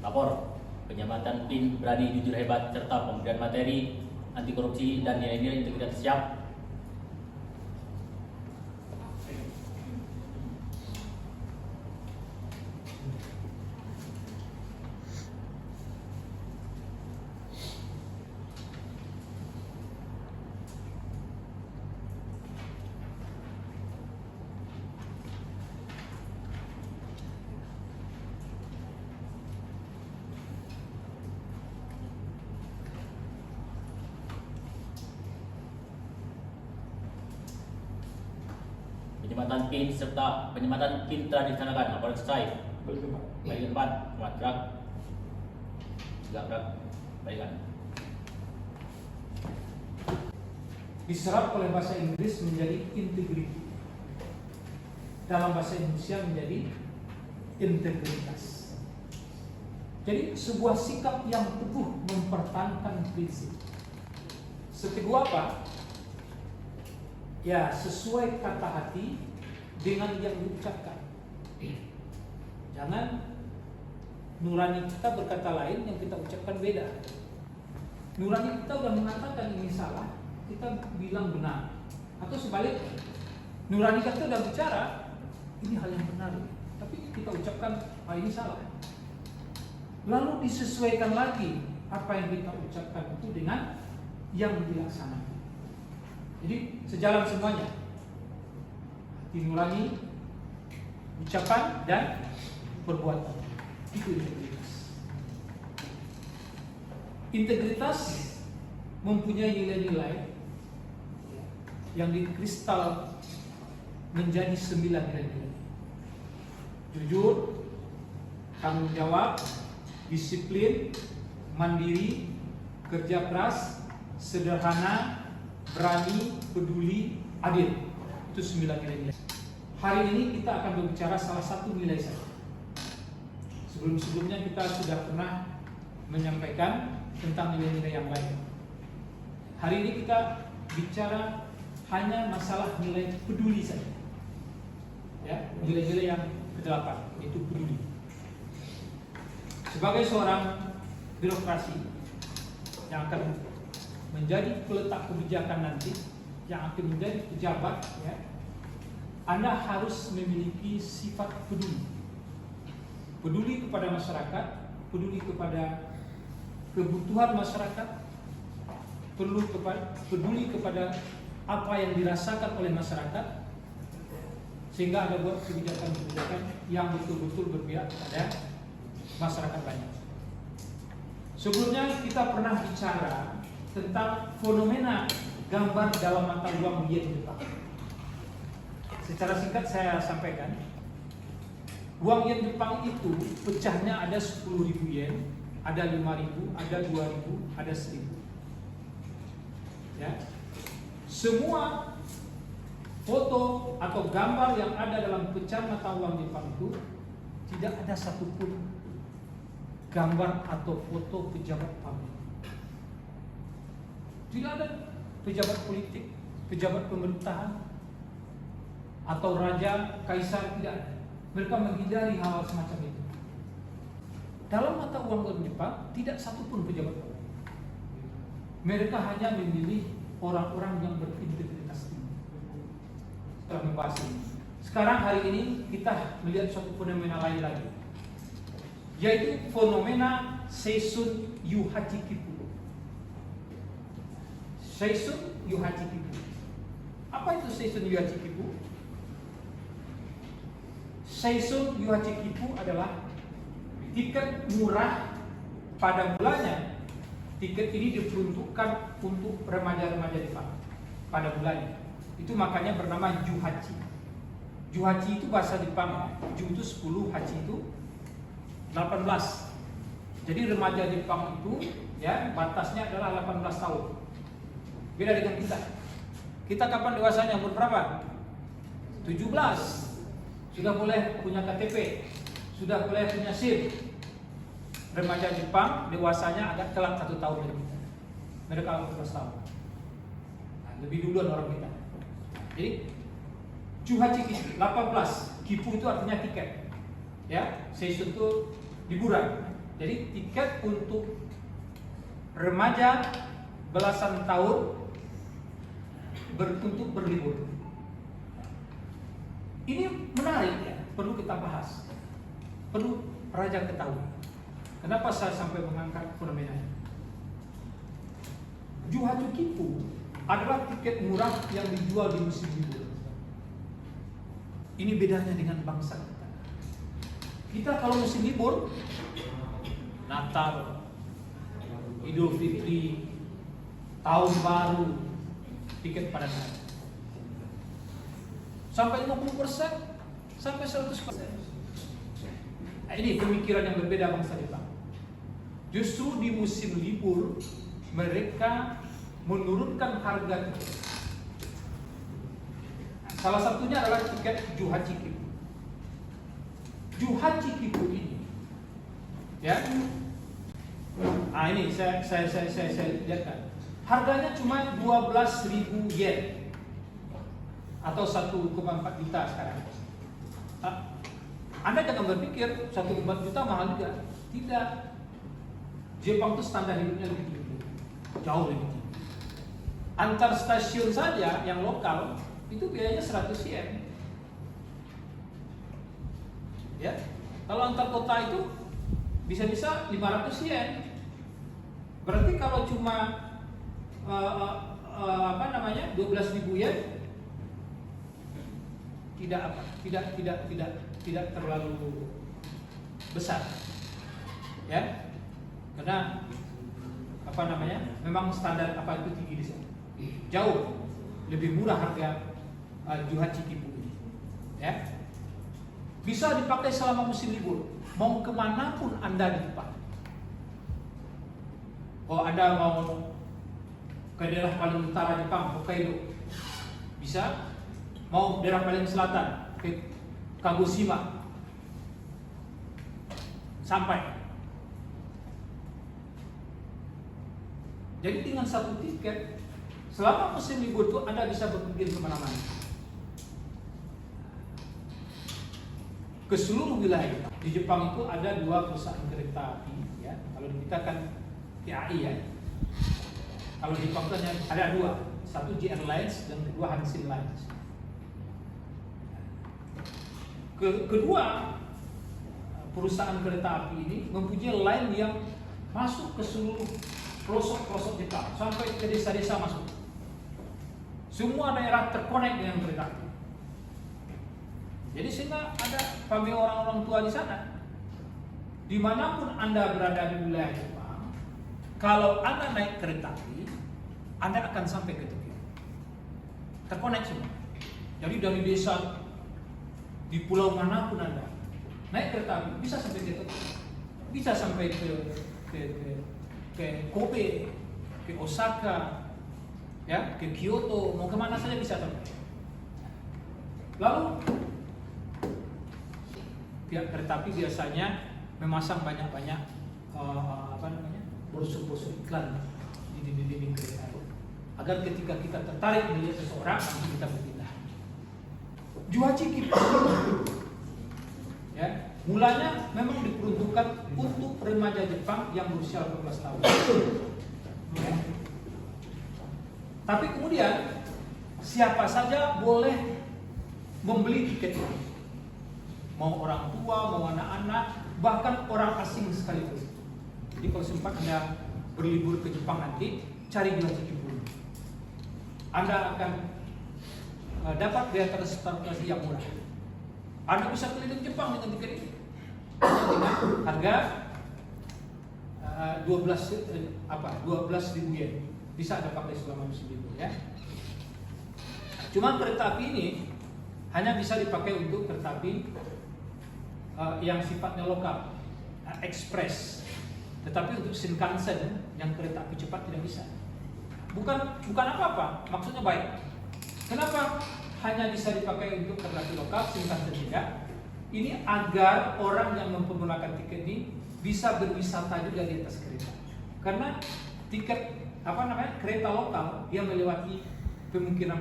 Lapor, penyelamatan PIN berani jujur hebat serta pemberian materi anti korupsi dan nilai-nilai integritas siap. Penyematan PIN serta penyematan PIN telah dilaksanakan. Laporan selesai. Baik tempat, gerak. Baikkan. Diserap oleh bahasa Inggris menjadi integrity. Dalam bahasa Indonesia menjadi integritas. Jadi sebuah sikap yang teguh mempertahankan prinsip. Seteguh apa? Ya, sesuai kata hati dengan yang diucapkan. Jangan nurani kita berkata lain, yang kita ucapkan beda. Nurani kita sudah mengatakan ini salah, kita bilang benar. Atau sebaliknya, nurani kita sudah bicara ini hal yang benar, tapi kita ucapkan hal ini salah. Lalu disesuaikan lagi apa yang kita ucapkan itu dengan yang dilaksanakan. Jadi sejalan semuanya, hati nurani, ucapan dan perbuatan. Itu integritas. Integritas mempunyai nilai-nilai yang dikristal menjadi 9 nilai-nilai. Jujur, tanggung jawab, disiplin, mandiri, kerja keras, sederhana, berani, peduli, adil. Itu 9 nilai-nilai. Hari ini kita akan berbicara salah satu nilai saja. Sebelum-sebelumnya kita sudah pernah menyampaikan tentang nilai-nilai yang lain. Hari ini kita bicara hanya masalah nilai peduli saja. Ya, nilai-nilai yang ke-8 yaitu peduli. Sebagai seorang birokrasi yang akan menjadi peletak kebijakan nanti, yang akan menjadi pejabat, ya, Anda harus memiliki sifat peduli. Peduli kepada masyarakat, peduli kepada kebutuhan masyarakat, peduli kepada apa yang dirasakan oleh masyarakat, sehingga Anda buat kebijakan-kebijakan yang betul-betul berpihak pada masyarakat banyak. Sebelumnya kita pernah bicara tentang fenomena gambar dalam mata uang yen Jepang. Secara singkat saya sampaikan, uang yen Jepang itu pecahnya ada 10.000 yen, ada 5.000, ada 2.000, ada 1.000. Ya. Semua foto atau gambar yang ada dalam pecahan mata uang Jepang itu tidak ada satupun gambar atau foto pejabat publik. Tidak ada pejabat politik, pejabat pemerintahan, atau raja, kaisar, tidak ada. Mereka menghindari hal-hal semacam itu. Dalam mata uang Jepang tidak satupun pejabat publik. Mereka hanya memilih orang-orang yang berintegritas tinggi. Setelah membahas ini, sekarang hari ini kita melihat suatu fenomena lain lagi, yaitu fenomena Seisun Yuhachikipu. Seisun Yuhachikipu. Apa itu Seisun Yuhachikipu? Seisun Yuhachikipu adalah tiket murah pada bulannya. Tiket ini diperuntukkan untuk remaja-remaja Jepang pada bulannya. Itu makanya bernama Juhachi. Juhachi itu bahasa Jepang. Ju itu 10, hachi itu 18. Jadi remaja Jepang itu, ya, batasnya adalah 18 tahun. Beda dengan kita. Kita kapan dewasanya? Umur berapa? 17. Sudah boleh punya KTP, sudah boleh punya SIM. Remaja Jepang dewasanya agak telat 1 tahun dari kita. Mereka 18 tahun. Nah, lebih duluan orang kita. Jadi Juhachi Kipu 18. Kipu itu artinya tiket. Ya, Seisun itu liburan. Jadi tiket untuk remaja belasan tahun untuk berlibur. Ini menarik ya, perlu kita bahas, perlu Raja ketahui. Kenapa saya sampai mengangkat fenomena ini? Juhacu Kipu adalah tiket murah yang dijual di musim libur. Ini bedanya dengan bangsa kita. Kita kalau musim libur, Natal, Idul Fitri, Tahun Baru, tiket pada naik. Sampai 50%, sampai 100%. Nah, ini pemikiran yang berbeda bangsa Jepang. Justru di musim libur mereka menurunkan harga tiket. Salah satunya adalah tiket Juhachi Kipu. Juhachi Kipu ini, ya, ini saya lihatkan. Harganya cuma 12.000 yen atau 1,4 juta sekarang. Anda jangan berpikir 1,4 juta mahal juga. Tidak. Jepang itu standar hidupnya lebih tinggi, jauh lebih tinggi. Antar stasiun saja yang lokal itu biayanya 100 yen. Ya, kalau antar kota itu bisa-bisa 500 yen. Berarti kalau cuma 12.000 yen tidak terlalu besar, ya, karena memang standar itu tinggi di sana, jauh lebih murah harga Juhachi Kipu ini, ya, bisa dipakai selama musim libur, mau kemanapun Anda di Jepang. Oh, Anda mau ke daerah paling utara Jepang, Hokkaido, bisa. Mau daerah paling selatan, ke Kagoshima, sampai. Jadi dengan satu tiket, selama musim libur itu Anda bisa berpergian kemana-mana, ke seluruh wilayah. Di Jepang itu ada 2 perusahaan kereta api, ya. Kalau di kita kan KAI, ya. Kalau di Jepang itu ada 2, satu JR Lines dan kedua Hanshin Lines. Kedua perusahaan kereta api ini mempunyai line yang masuk ke seluruh pelosok-pelosok Jepang, sampai ke desa-desa masuk. Semua daerah terkonek dengan kereta api. Jadi sehingga ada bagi orang-orang tua di sana, dimanapun Anda berada di wilayah Jepang, kalau Anda naik kereta api, Anda akan sampai ke Tokyo. Terkonek semua. Jadi dari desa, di pulau manapun Anda naik kereta api bisa sampai ke Tokyo, bisa sampai ke Kobe, ke Osaka, ya, ke Kyoto, mau kemana saja bisa sampai. Lalu pihak kereta api biasanya memasang banyak-banyak brosur-brosur iklan di dinding kereta api, agar ketika kita tertarik melihat seseorang, langsung kita berpindah. Juhachi Kipu, ya, mulanya memang diperuntukkan untuk remaja Jepang yang berusia 18 tahun. Ya. Tapi kemudian siapa saja boleh membeli tiket ini. Mau orang tua, mau anak-anak, bahkan orang asing sekalipun. Jadi kalau sempat Anda berlibur ke Jepang nanti, cari Juhachi Kipu. Anda akan dapat biaya transportasi yang murah. Anda bisa keliling Jepang dengan tiket ini dengan harga 12.000 yen. Bisa Anda pakai selama musim libur, ya. Cuma kereta api ini hanya bisa dipakai untuk kereta api yang sifatnya lokal, ekspres. Tetapi untuk Shinkansen yang kereta api cepat tidak bisa. Bukan apa-apa, maksudnya baik. Kenapa hanya bisa dipakai untuk kereta api lokal, Shinkansen tidak? Ini agar orang yang menggunakan tiket ini bisa berwisata juga di atas kereta. Karena tiket kereta lokal dia melewati pemukiman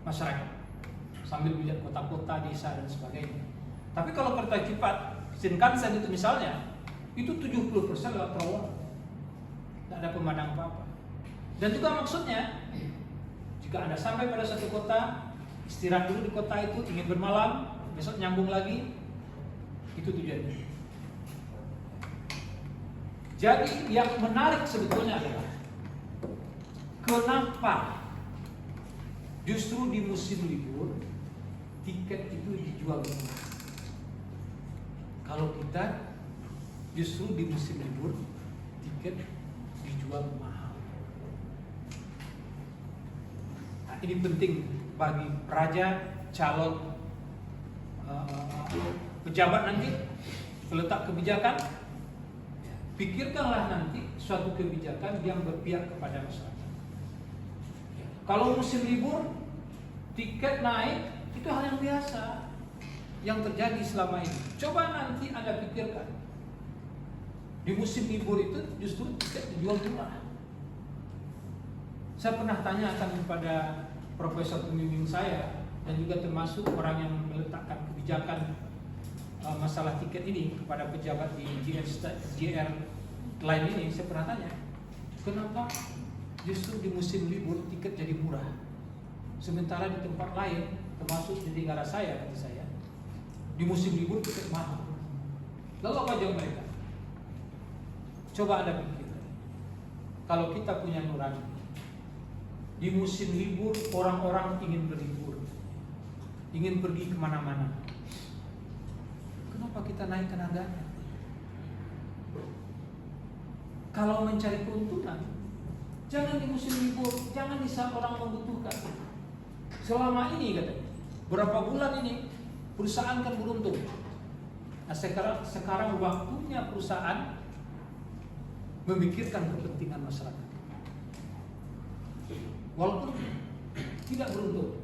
masyarakat sambil melihat kota-kota, desa dan sebagainya. Tapi kalau kereta cepat Shinkansen itu misalnya, itu 70% lewat terowongan, tidak ada pemandangan apa-apa. Dan juga maksudnya, jika Anda sampai pada satu kota, istirahat dulu di kota itu, ingin bermalam, besok nyambung lagi, itu tujuannya. Jadi yang menarik sebetulnya adalah kenapa justru di musim libur tiket itu dijual murah. Kalau kita justru di musim libur tiket dijual mahal. Nah, ini penting bagi raja, calon pejabat nanti, peletak kebijakan. Pikirkanlah nanti suatu kebijakan yang berpihak kepada masyarakat. Kalau musim libur tiket naik, itu hal yang biasa yang terjadi selama ini. Coba nanti Anda pikirkan, di musim libur itu justru tiket dijual murah. Saya pernah tanyakan kepada profesor pembimbing saya dan juga termasuk orang yang meletakkan kebijakan masalah tiket ini kepada pejabat di JR Line ini. Saya pernah tanya, kenapa justru di musim libur tiket jadi murah, sementara di tempat lain, termasuk di negara saya, kata saya, di musim libur tiket mahal. Lalu apa jawab mereka? Coba Anda pikir, kalau kita punya nurani, di musim libur orang-orang ingin berlibur, ingin pergi kemana-mana. Kenapa kita naikkan harganya? Kalau mencari keuntungan, jangan di musim libur, jangan di saat orang membutuhkan. Selama ini katanya, berapa bulan ini perusahaan kan beruntung. Nah, sekarang waktunya perusahaan memikirkan kepentingan masyarakat. Walaupun tidak beruntung.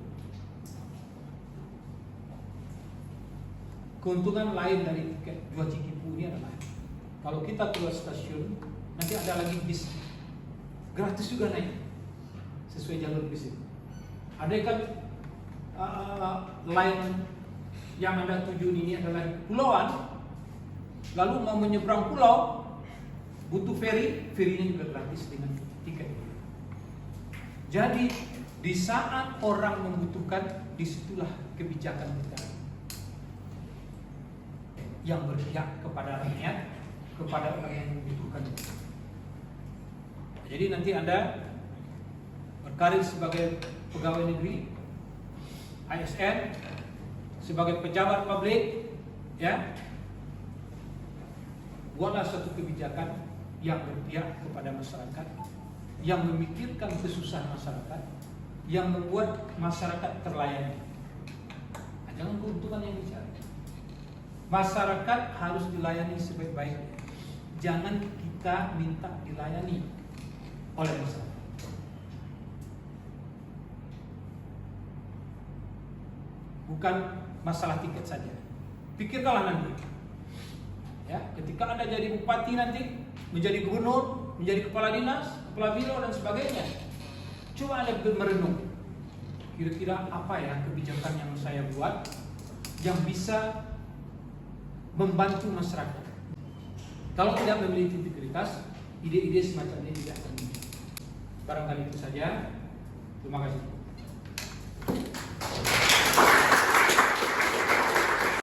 Keuntungan lain dari tiket Dua Cikipu ini adalah kalau kita keluar stasiun, nanti ada lagi bis gratis juga naik sesuai jalur bis itu. Ada kan line yang Anda tuju ini adalah pulauan, lalu mau menyeberang pulau butuh ferinya juga gratis dengan tiket. Jadi di saat orang membutuhkan, disitulah kebijakan kita yang berpihak kepada rakyat, kepada orang yang membutuhkan. Jadi nanti Anda berkarir sebagai pegawai negeri, ASN, sebagai pejabat publik, ya, buatlah suatu kebijakan yang berpihak kepada masyarakat, yang memikirkan kesusahan masyarakat, yang membuat masyarakat terlayani. Nah, jangan keuntungan yang dicari. Masyarakat harus dilayani sebaik-baiknya. Jangan kita minta dilayani oleh masyarakat. Bukan masalah tiket saja. Pikirkanlah nanti. Ya, ketika Anda jadi bupati nanti, menjadi gubernur, menjadi kepala dinas, kepala biro dan sebagainya. Coba Anda merenung. Kira-kira apa ya kebijakan yang saya buat yang bisa membantu masyarakat. Kalau tidak memiliki integritas, ide-ide semacam ini tidak akan muncul. Barangkali itu saja. Terima kasih.